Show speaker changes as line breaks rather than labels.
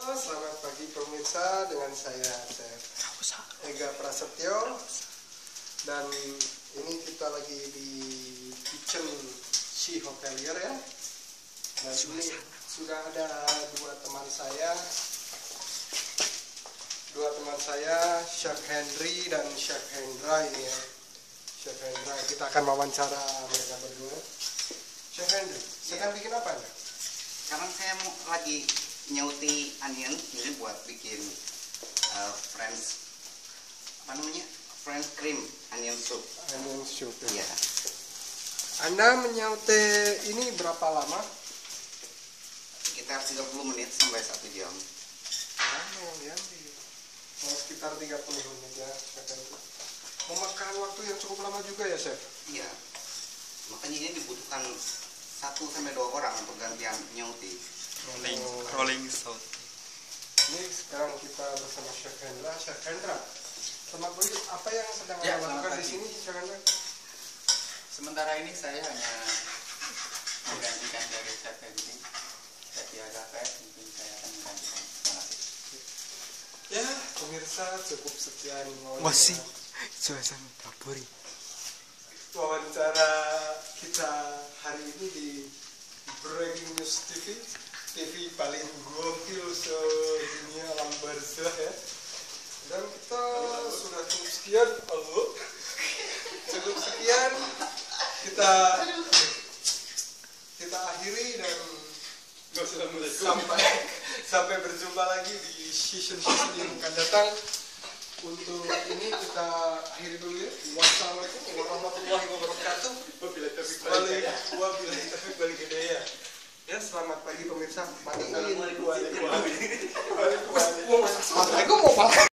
Selamat pagi pemirsa, dengan saya Chef Ega Prasetyo, dan ini kita lagi di kitchen She Hotelier ya. Dan ini sudah ada dua teman saya, Chef Henry dan Chef Hendra ini ya. Chef Hendra, kita akan wawancara mereka berdua. Chef Henry, sedang bikin apa ya?
Sekarang saya mau lagi nyauti onion ini buat bikin French cream onion soup.
Onion soup
ya.
Anda menyaute ini berapa lama?
Sekitar 30 menit sampai 1 jam.
Lama ya, sekitar 30 menit ya. Memakan waktu yang cukup lama juga ya, Chef?
Iya. Makanya ini dibutuhkan 1-2 orang untuk gantian nyauti.
Rolling salt.
Ini sekarang kita bersama Chef Hendra. Chef Hendra, selamat pagi. Apa yang sedang
Ya,
Anda lakukan
selamat
di sini, Chef Hendra?
Sementara ini saya hanya menggantikan dari Chef Henry. Jadi ada mungkin saya akan menggantikan. Terima kasih.
Ya, pemirsa, cukup sekian
Masih suasana dapur.
wawancara kita hari ini di Breaking News TV paling gokil sedunia alam barzah ya. Dan kita sudah cukup sekian, kita akhiri dan sampai berjumpa lagi di season yang akan datang. Untuk ini kita akhiri dulu ya. Wassalamualaikum warahmatullahi wabarakatuh. Wabillahi taufiq wal hidayah. Ya, selamat pagi pemirsa. Matiin. Waalaikumsalam.